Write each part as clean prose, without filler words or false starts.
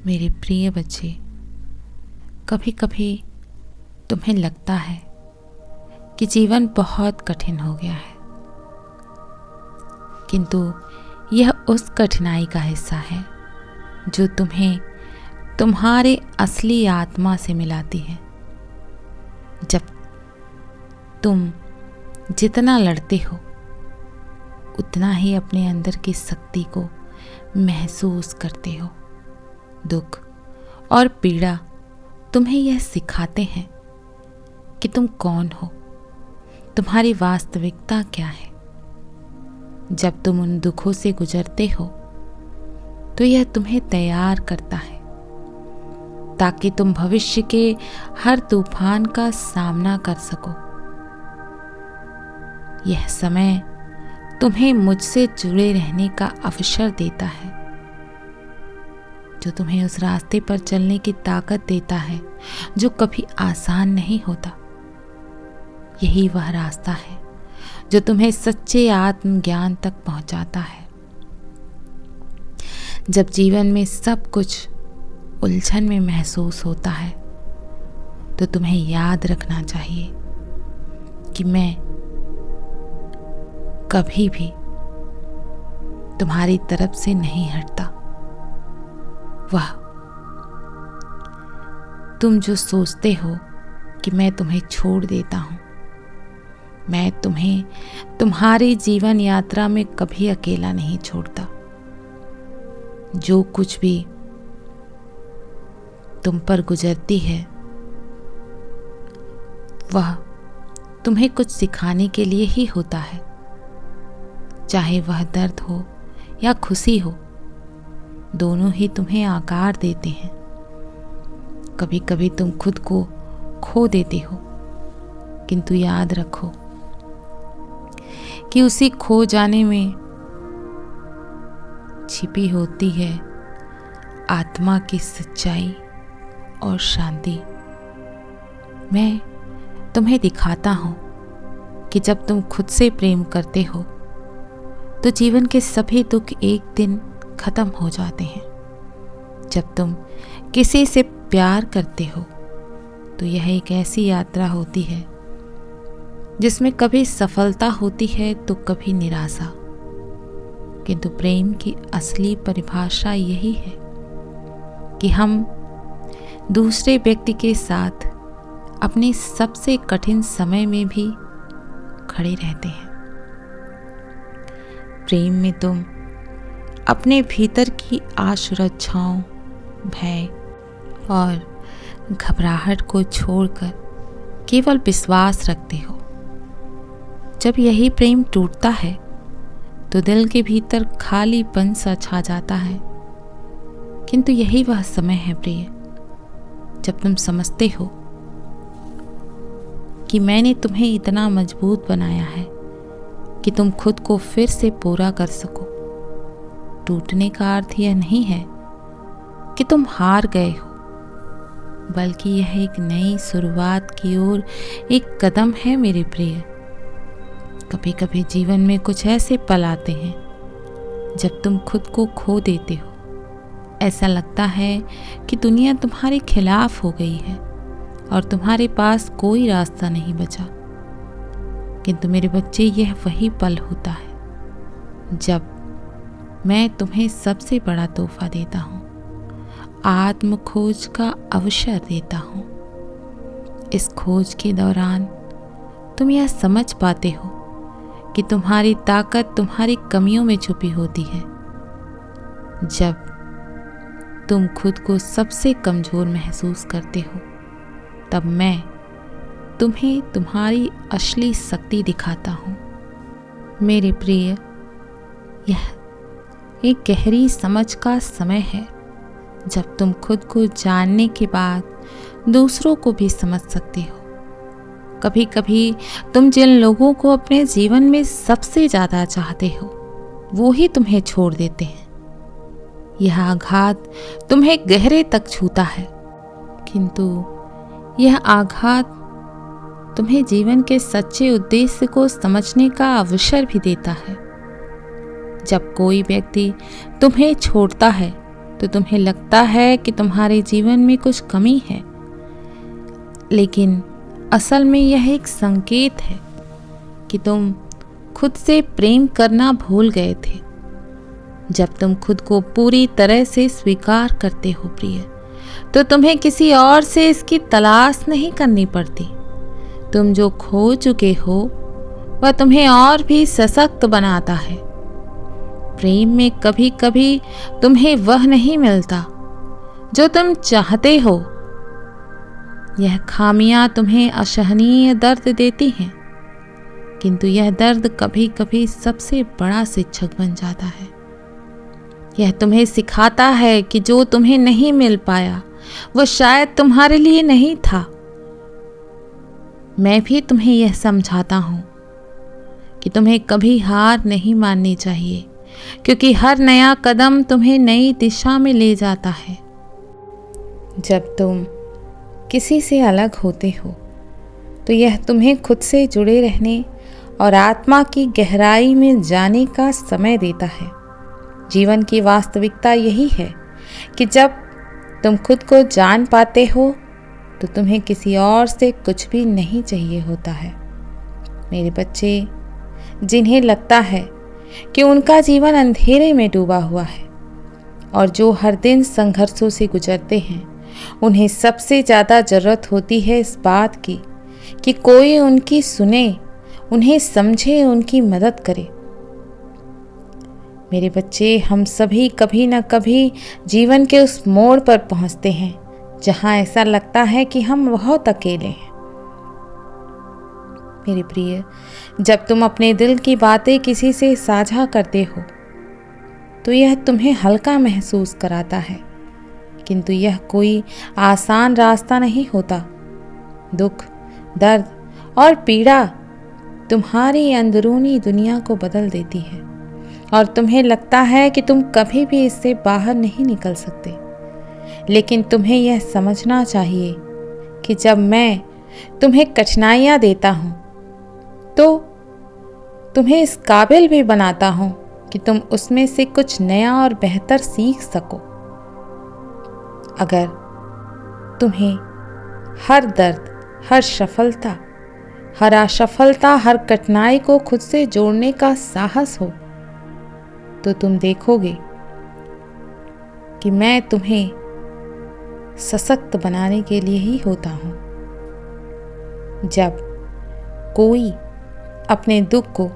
मेरे प्रिय बच्चे, कभी कभी तुम्हें लगता है कि जीवन बहुत कठिन हो गया है, किंतु यह उस कठिनाई का हिस्सा है जो तुम्हें तुम्हारे असली आत्मा से मिलाती है। जब तुम जितना लड़ते हो उतना ही अपने अंदर की शक्ति को महसूस करते हो। दुख और पीड़ा तुम्हें यह सिखाते हैं कि तुम कौन हो, तुम्हारी वास्तविकता क्या है। जब तुम उन दुखों से गुजरते हो तो यह तुम्हें तैयार करता है ताकि तुम भविष्य के हर तूफान का सामना कर सको। यह समय तुम्हें मुझसे जुड़े रहने का अवसर देता है, जो तुम्हें उस रास्ते पर चलने की ताकत देता है जो कभी आसान नहीं होता। यही वह रास्ता है जो तुम्हें सच्चे आत्मज्ञान तक पहुंचाता है। जब जीवन में सब कुछ उलझन में महसूस होता है तो तुम्हें याद रखना चाहिए कि मैं कभी भी तुम्हारी तरफ से नहीं हटता। वह तुम जो सोचते हो कि मैं तुम्हें छोड़ देता हूं, मैं तुम्हें तुम्हारी जीवन यात्रा में कभी अकेला नहीं छोड़ता। जो कुछ भी तुम पर गुजरती है वह तुम्हें कुछ सिखाने के लिए ही होता है, चाहे वह दर्द हो या खुशी हो, दोनों ही तुम्हें आकार देते हैं। कभी कभी तुम खुद को खो देते हो, किंतु याद रखो कि उसी खो जाने में छिपी होती है आत्मा की सच्चाई और शांति। मैं तुम्हें दिखाता हूं कि जब तुम खुद से प्रेम करते हो तो जीवन के सभी दुख एक दिन खत्म हो जाते हैं। जब तुम किसी से प्यार करते हो तो यह एक ऐसी यात्रा होती है जिसमें कभी सफलता होती है तो कभी निराशा, किंतु प्रेम की असली परिभाषा यही है कि हम दूसरे व्यक्ति के साथ अपने सबसे कठिन समय में भी खड़े रहते हैं। प्रेम में तुम अपने भीतर की असुरक्षाओं, भय और घबराहट को छोड़कर केवल विश्वास रखते हो। जब यही प्रेम टूटता है तो दिल के भीतर खालीपन सा छा जाता है, किंतु यही वह समय है प्रिय जब तुम समझते हो कि मैंने तुम्हें इतना मजबूत बनाया है कि तुम खुद को फिर से पूरा कर सको। टूटने का अर्थ यह नहीं है कि तुम हार गए हो, बल्कि यह एक नई शुरुआत की ओर एक कदम है मेरे प्रिय। कभी कभी जीवन में कुछ ऐसे पल आते हैं जब तुम खुद को खो देते हो। ऐसा लगता है कि दुनिया तुम्हारे खिलाफ हो गई है और तुम्हारे पास कोई रास्ता नहीं बचा। किंतु मेरे बच्चे, यह वही पल होता है जब मैं तुम्हें सबसे बड़ा तोहफा देता हूँ, आत्म खोज का अवसर देता हूँ। इस खोज के दौरान तुम यह समझ पाते हो कि तुम्हारी ताकत तुम्हारी कमियों में छुपी होती है। जब तुम खुद को सबसे कमजोर महसूस करते हो तब मैं तुम्हें तुम्हारी असली शक्ति दिखाता हूँ। मेरे प्रिय, यह एक गहरी समझ का समय है जब तुम खुद को जानने के बाद दूसरों को भी समझ सकते हो। कभी कभी तुम जिन लोगों को अपने जीवन में सबसे ज़्यादा चाहते हो वो ही तुम्हें छोड़ देते हैं। यह आघात तुम्हें गहरे तक छूता है, किंतु यह आघात तुम्हें जीवन के सच्चे उद्देश्य को समझने का अवसर भी देता है। जब कोई व्यक्ति तुम्हें छोड़ता है तो तुम्हें लगता है कि तुम्हारे जीवन में कुछ कमी है, लेकिन असल में यह एक संकेत है कि तुम खुद से प्रेम करना भूल गए थे। जब तुम खुद को पूरी तरह से स्वीकार करते हो प्रिय, तो तुम्हें किसी और से इसकी तलाश नहीं करनी पड़ती। तुम जो खो चुके हो वह तुम्हें और भी सशक्त बनाता है। प्रेम में कभी कभी तुम्हें वह नहीं मिलता जो तुम चाहते हो। यह खामियां तुम्हें असहनीय दर्द देती हैं, किंतु यह दर्द कभी कभी सबसे बड़ा शिक्षक बन जाता है। यह तुम्हें सिखाता है कि जो तुम्हें नहीं मिल पाया वह शायद तुम्हारे लिए नहीं था। मैं भी तुम्हें यह समझाता हूं कि तुम्हें कभी हार नहीं माननी चाहिए, क्योंकि हर नया कदम तुम्हें नई दिशा में ले जाता है। जब तुम किसी से अलग होते हो तो यह तुम्हें खुद से जुड़े रहने और आत्मा की गहराई में जाने का समय देता है। जीवन की वास्तविकता यही है कि जब तुम खुद को जान पाते हो तो तुम्हें किसी और से कुछ भी नहीं चाहिए होता है। मेरे बच्चे, जिन्हें लगता है कि उनका जीवन अंधेरे में डूबा हुआ है और जो हर दिन संघर्षों से गुजरते हैं, उन्हें सबसे ज़्यादा ज़रूरत होती है इस बात की कि कोई उनकी सुने, उन्हें समझे, उनकी मदद करे। मेरे बच्चे, हम सभी कभी न कभी जीवन के उस मोड़ पर पहुंचते हैं जहां ऐसा लगता है कि हम बहुत अकेले हैं। मेरे प्रिय, जब तुम अपने दिल की बातें किसी से साझा करते हो तो यह तुम्हें हल्का महसूस कराता है, किंतु यह कोई आसान रास्ता नहीं होता। दुख, दर्द और पीड़ा तुम्हारी अंदरूनी दुनिया को बदल देती है और तुम्हें लगता है कि तुम कभी भी इससे बाहर नहीं निकल सकते। लेकिन तुम्हें यह समझना चाहिए कि जब मैं तुम्हें कठिनाइयाँ देता हूँ तो तुम्हें इस काबिल भी बनाता हूँ कि तुम उसमें से कुछ नया और बेहतर सीख सको। अगर तुम्हें हर दर्द, हर सफलता, हर असफलता, हर कठिनाई को खुद से जोड़ने का साहस हो तो तुम देखोगे कि मैं तुम्हें सशक्त बनाने के लिए ही होता हूँ। जब कोई अपने दुख को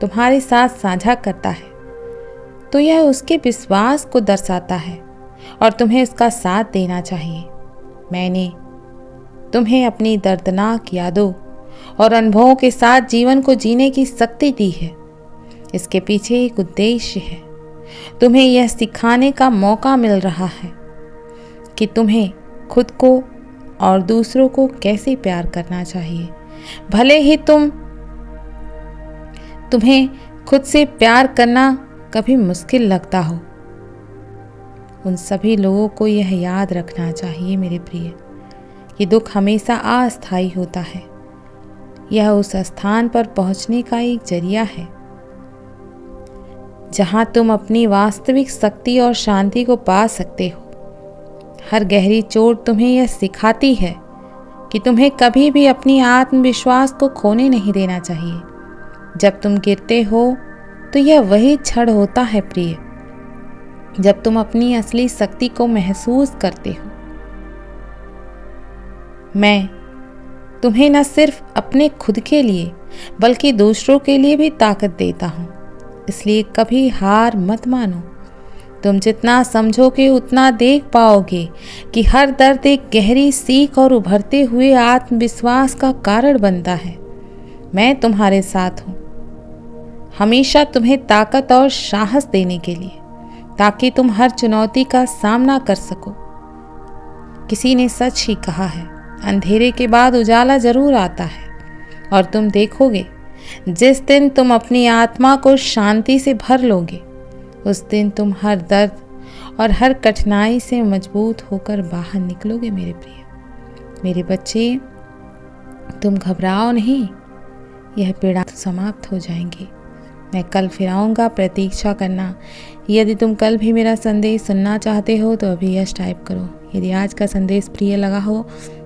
तुम्हारे साथ साझा करता है तो यह उसके विश्वास को दर्शाता है और तुम्हें उसका साथ देना चाहिए। मैंने तुम्हें अपनी दर्दनाक यादों और अनुभवों के साथ जीवन को जीने की शक्ति दी है। इसके पीछे एक उद्देश्य है। तुम्हें यह सिखाने का मौका मिल रहा है कि तुम्हें खुद को और दूसरों को कैसे प्यार करना चाहिए। भले ही तुम्हें खुद से प्यार करना कभी मुश्किल लगता हो, उन सभी लोगों को यह याद रखना चाहिए मेरे प्रिय कि दुख हमेशा अस्थायी होता है। यह उस स्थान पर पहुंचने का एक जरिया है जहां तुम अपनी वास्तविक शक्ति और शांति को पा सकते हो। हर गहरी चोट तुम्हें यह सिखाती है कि तुम्हें कभी भी अपनी आत्मविश्वास को खोने नहीं देना चाहिए। जब तुम गिरते हो तो यह वही क्षण होता है प्रिय, जब तुम अपनी असली शक्ति को महसूस करते हो। मैं तुम्हें न सिर्फ अपने खुद के लिए बल्कि दूसरों के लिए भी ताकत देता हूँ। इसलिए कभी हार मत मानो। तुम जितना समझोगे उतना देख पाओगे कि हर दर्द एक गहरी सीख और उभरते हुए आत्मविश्वास का कारण बनता है। मैं तुम्हारे साथ हूँ, हमेशा तुम्हें ताकत और साहस देने के लिए, ताकि तुम हर चुनौती का सामना कर सको। किसी ने सच ही कहा है, अंधेरे के बाद उजाला जरूर आता है। और तुम देखोगे, जिस दिन तुम अपनी आत्मा को शांति से भर लोगे, उस दिन तुम हर दर्द और हर कठिनाई से मजबूत होकर बाहर निकलोगे। मेरे प्रिय, मेरे बच्चे, तुम घबराओ नहीं, यह पीड़ा समाप्त हो जाएंगी। मैं कल फिर आऊँगा, प्रतीक्षा करना। यदि तुम कल भी मेरा संदेश सुनना चाहते हो तो अभी यस टाइप करो। यदि आज का संदेश प्रिय लगा हो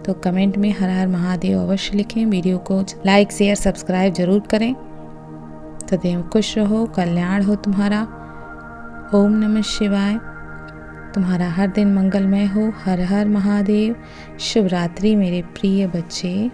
तो कमेंट में हर हर महादेव अवश्य लिखें। वीडियो को लाइक शेयर सब्सक्राइब जरूर करें। सदैव खुश रहो, कल्याण हो तुम्हारा। ओम नमः शिवाय। तुम्हारा हर दिन मंगलमय हो। हर हर महादेव। शुभ रात्रि मेरे प्रिय बच्चे।